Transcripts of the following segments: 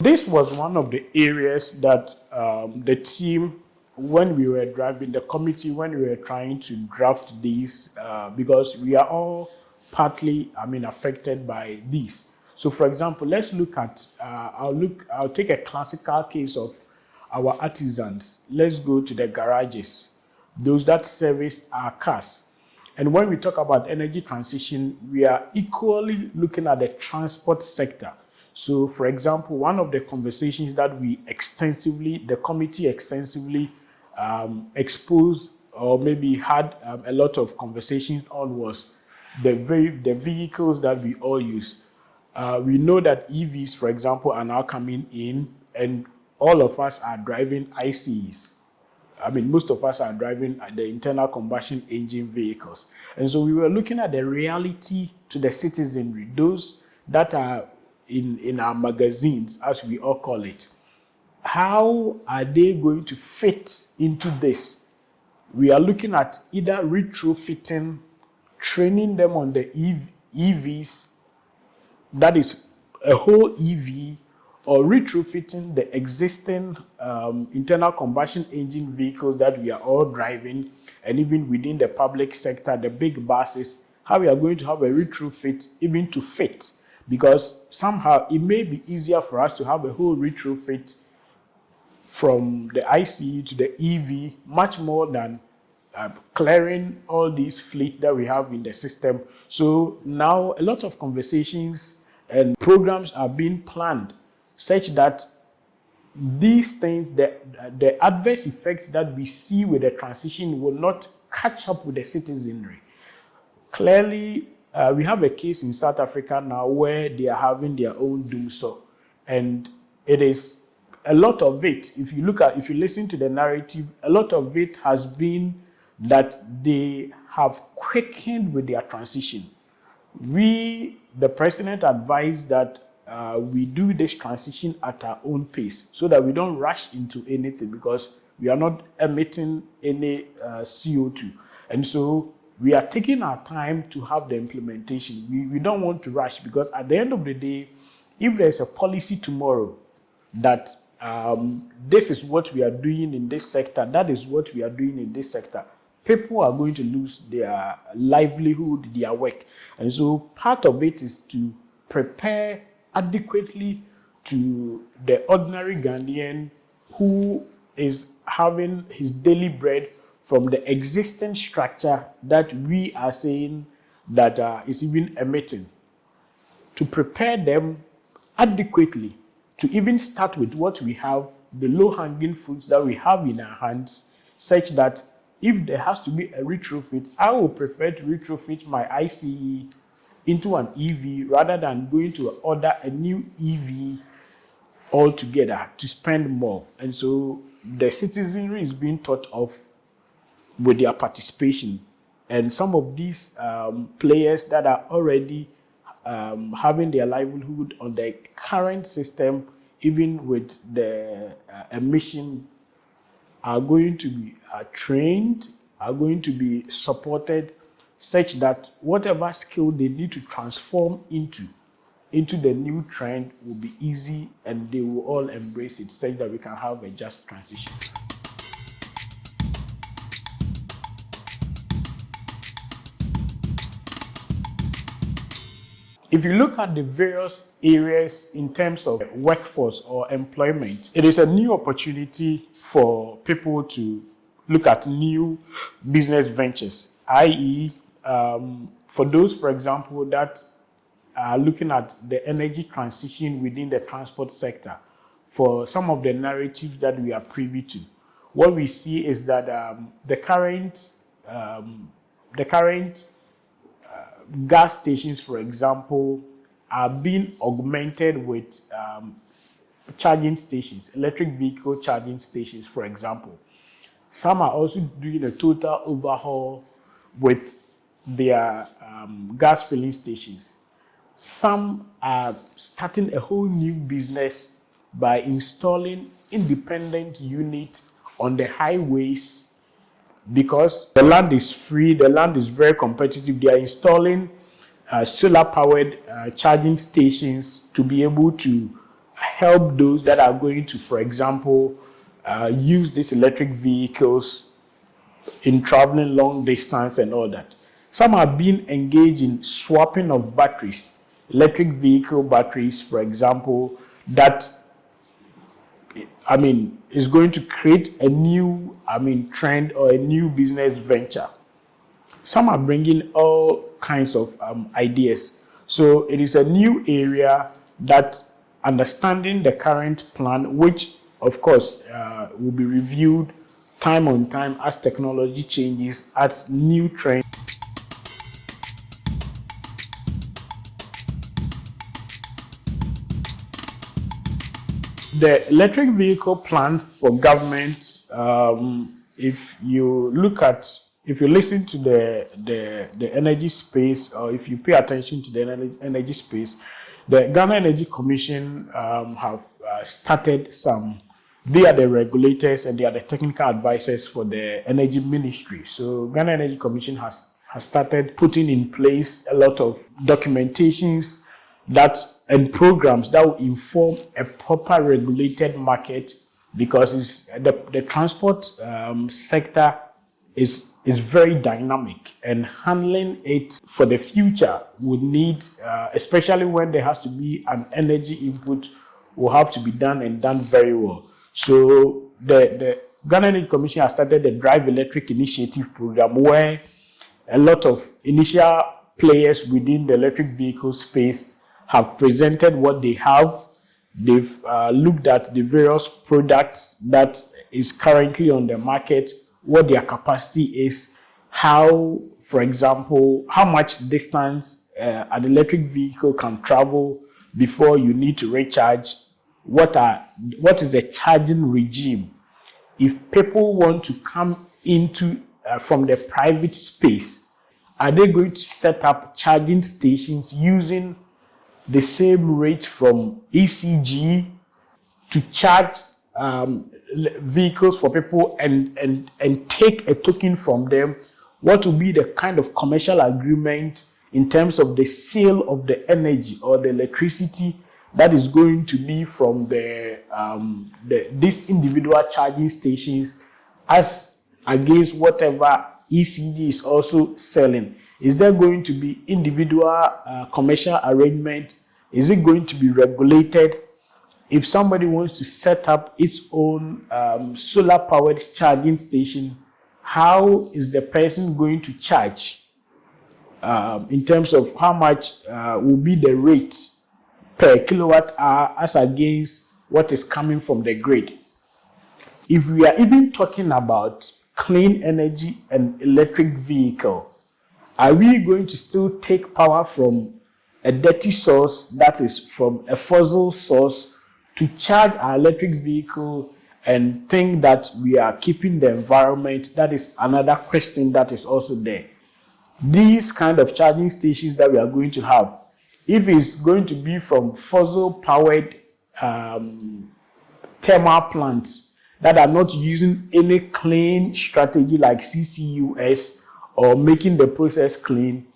This was one of the areas that the team, when we were driving the committee, when we were trying to draft these, because we are all partly, affected by these. So, for example, let's look at. I'll take a classical case of our artisans. Let's go to the garages, those that service our cars. And when we talk about energy transition, we are equally looking at the transport sector. So, for example, one of the conversations that the committee extensively exposed, or maybe had a lot of conversations on, was the vehicles that we all use. We know that EVs, for example, are now coming in, and all of us are driving ICEs. Most of us are driving the internal combustion engine vehicles. And so we were looking at the reality to the citizenry, those that are in our magazines, as we all call it. How are they going to fit into this? We are looking at either retrofitting, training them on the EVs, that is a whole EV, or retrofitting the existing internal combustion engine vehicles that we are all driving, and even within the public sector, the big buses, how we are going to have a retrofit even to fit. Because somehow it may be easier for us to have a whole retrofit from the ICE to the EV, much more than clearing all these fleet that we have in the system. So now a lot of conversations and programs are being planned such that these things, the adverse effects that we see with the transition, will not catch up with the citizenry. Clearly, we have a case in South Africa now where they are having their own doomsaw, and it is a lot of it. If you listen to the narrative, a lot of it has been that they have quickened with their transition. The president advised that we do this transition at our own pace, so that we don't rush into anything, because we are not emitting any CO2, and so we are taking our time to have the implementation. We don't want to rush, because at the end of the day, if there's a policy tomorrow that this is what we are doing in this sector, that is what we are doing in this sector, people are going to lose their livelihood, their work. And so part of it is to prepare adequately to the ordinary Ghanaian who is having his daily bread from the existing structure that we are saying that is even emitting, to prepare them adequately to even start with what we have, the low-hanging fruits that we have in our hands, such that if there has to be a retrofit, I would prefer to retrofit my ICE into an EV rather than going to order a new EV altogether to spend more. And so the citizenry is being thought of with their participation. And some of these players that are already having their livelihood on the current system, even with the emission, are going to be trained, are going to be supported, such that whatever skill they need to transform into the new trend will be easy, and they will all embrace it, such that we can have a just transition. If you look at the various areas in terms of workforce or employment, it is a new opportunity for people to look at new business ventures, i.e., for those, for example, that are looking at the energy transition within the transport sector. For some of the narratives that we are privy to, what we see is that the current gas stations, for example, are being augmented with charging stations, electric vehicle charging stations, for example. Some are also doing a total overhaul with their gas filling stations. Some are starting a whole new business by installing independent units on the highways, because the land is free, the land is very competitive. They are installing solar-powered charging stations to be able to help those that are going to, for example, use these electric vehicles in traveling long distance and all that. Some have been engaged in swapping of batteries, electric vehicle batteries, for example, that is going to create a new, trend or a new business venture. Some are bringing all kinds of ideas. So it is a new area that understanding the current plan, which of course will be reviewed time on time as technology changes, as new trends. The electric vehicle plan for government, if you listen to the energy space, or if you pay attention to the energy space, the Ghana Energy Commission have started some. They are the regulators and they are the technical advisors for the energy ministry. So Ghana Energy Commission has started putting in place a lot of documentations and programs that will inform a proper regulated market, because the transport sector is very dynamic, and handling it for the future would need, especially when there has to be an energy input, will have to be done and done very well. So the Ghana Energy Commission has started the Drive Electric Initiative program, where a lot of initial players within the electric vehicle space have presented what they have. They've looked at the various products that is currently on the market, what their capacity is, how, for example, how much distance an electric vehicle can travel before you need to recharge, what is the charging regime. If people want to come into from the private space, are they going to set up charging stations using the same rate from ECG to charge vehicles for people and take a token from them? What will be the kind of commercial agreement in terms of the sale of the energy or the electricity that is going to be from these individual charging stations, as against whatever ECG is also selling? Is there going to be individual commercial arrangement? Is it going to be regulated? If somebody wants to set up its own solar-powered charging station, how is the person going to charge in terms of how much will be the rate per kilowatt hour as against what is coming from the grid? If we are even talking about clean energy and electric vehicle, are we going to still take power from a dirty source, that is from a fossil source, to charge our electric vehicle and think that we are keeping the environment? That is another question that is also there. These kind of charging stations that we are going to have, if it's going to be from fossil-powered thermal plants that are not using any clean strategy like CCUS or making the process clean,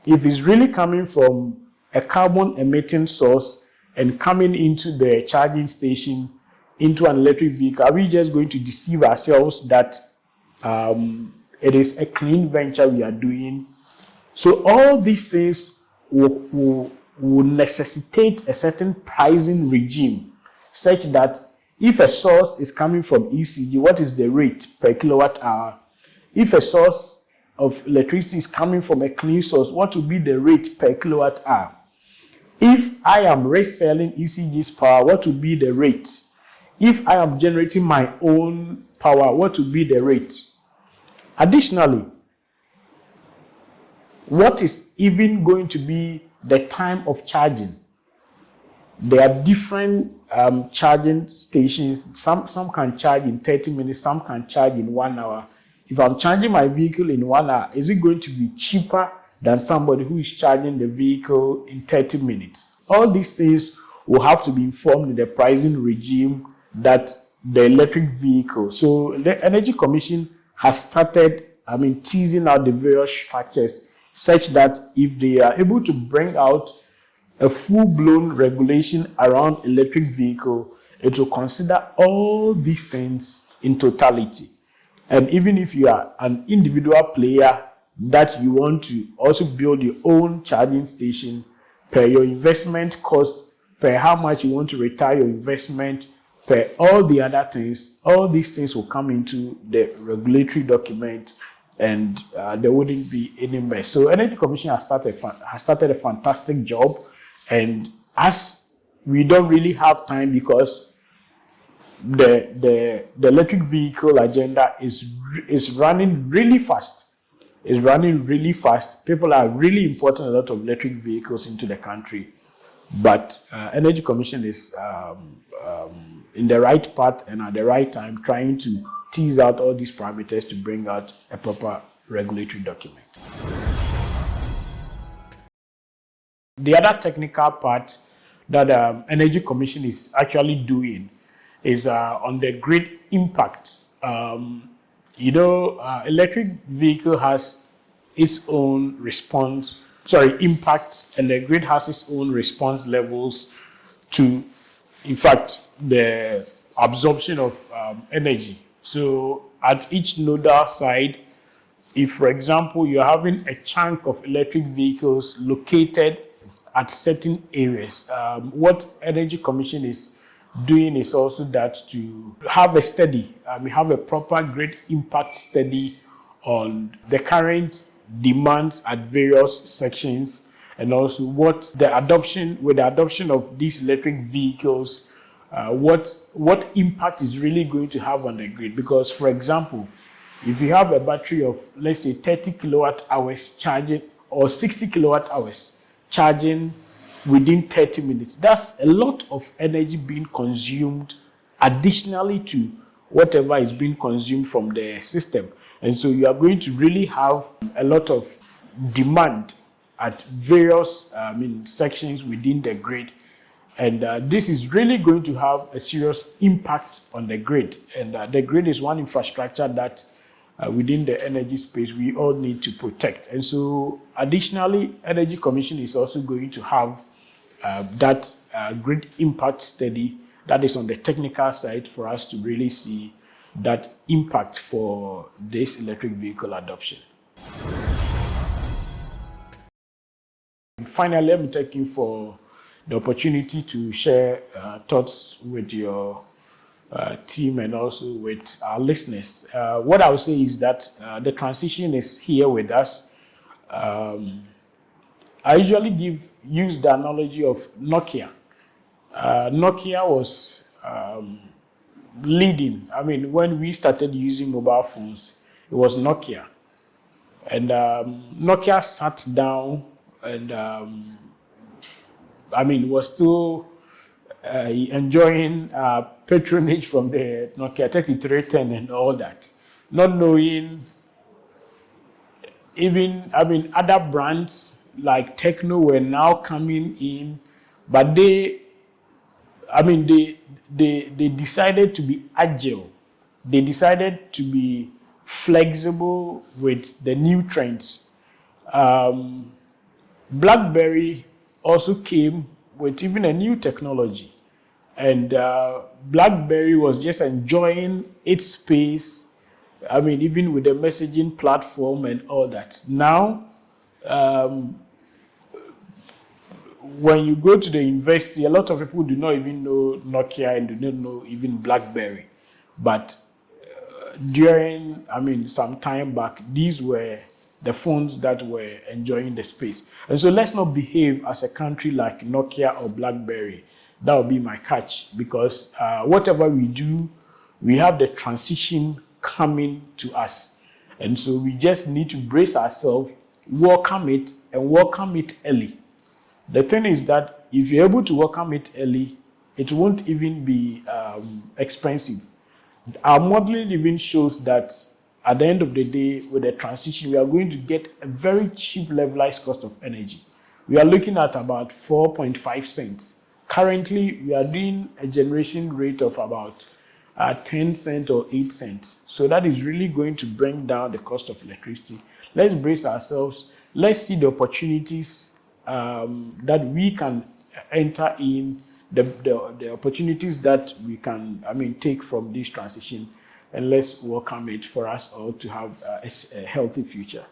if it's really coming from a carbon emitting source and coming into the charging station, into an electric vehicle, are we just going to deceive ourselves that it is a clean venture we are doing? So all these things will necessitate a certain pricing regime, such that if a source is coming from ECG, what is the rate per kilowatt hour? If a source of electricity is coming from a clean source, what will be the rate per kilowatt hour? If I am reselling ECG's power, what will be the rate? If I am generating my own power, what will be the rate? Additionally, what is even going to be the time of charging? There are different charging stations. Some can charge in 30 minutes, some can charge in 1 hour. If I'm charging my vehicle in 1 hour, is it going to be cheaper than somebody who is charging the vehicle in 30 minutes? All these things will have to be informed in the pricing regime that the electric vehicle. So the Energy Commission has started, teasing out the various structures, such that if they are able to bring out a full-blown regulation around electric vehicle, it will consider all these things in totality. And even if you are an individual player that you want to also build your own charging station, per your investment cost, per how much you want to retire your investment, per all the other things, all these things will come into the regulatory document, and there wouldn't be any mess. So Energy Commission has started a fantastic job, and as we don't really have time because the electric vehicle agenda is running really fast. It's running really fast. People are really importing a lot of electric vehicles into the country, but Energy Commission is in the right path and at the right time, trying to tease out all these parameters to bring out a proper regulatory document. The other technical part that Energy Commission is actually doing is on the grid impact. Electric vehicle has its own impact, and the grid has its own response levels to, in fact, the absorption of energy. So at each nodal side, if, for example, you're having a chunk of electric vehicles located at certain areas, what Energy Commission is doing is also that to have a study, we have a proper grid impact study on the current demands at various sections, and also what the adoption of these electric vehicles, what impact is really going to have on the grid. Because, for example, if you have a battery of, let's say, 30 kilowatt hours charging, or 60 kilowatt hours charging within 30 minutes, that's a lot of energy being consumed additionally to whatever is being consumed from the system. And so you are going to really have a lot of demand at various sections within the grid. And this is really going to have a serious impact on the grid. And the grid is one infrastructure that within the energy space we all need to protect. And so additionally, Energy Commission is also going to have that grid impact study that is on the technical side for us to really see that impact for this electric vehicle adoption. And finally, let me thank you for the opportunity to share thoughts with your team and also with our listeners. What I would say is that the transition is here with us. I usually use the analogy of Nokia. Nokia was leading. I mean, when we started using mobile phones, it was Nokia. And Nokia sat down and, was still enjoying patronage from the Nokia 3310 and all that. Not knowing other brands like Techno were now coming in, but they decided to be agile. They decided to be flexible with the new trends. BlackBerry also came with even a new technology, and BlackBerry was just enjoying its space. Even with the messaging platform and all that. Now, when you go to the university, a lot of people do not even know Nokia and do not know even BlackBerry. But during, some time back, these were the phones that were enjoying the space. And so let's not behave as a country like Nokia or BlackBerry. That would be my catch, because whatever we do, we have the transition coming to us. And so we just need to brace ourselves, welcome it, and welcome it early. The thing is that if you're able to welcome it early, it won't even be expensive. Our modeling even shows that at the end of the day, with the transition, we are going to get a very cheap levelized cost of energy. We are looking at about 4.5 cents. Currently, we are doing a generation rate of about 10 cents or 8 cents. So that is really going to bring down the cost of electricity. Let's brace ourselves. Let's see the opportunities that we can enter in the opportunities that we can, take from this transition, and let's welcome it for us all to have a healthy future.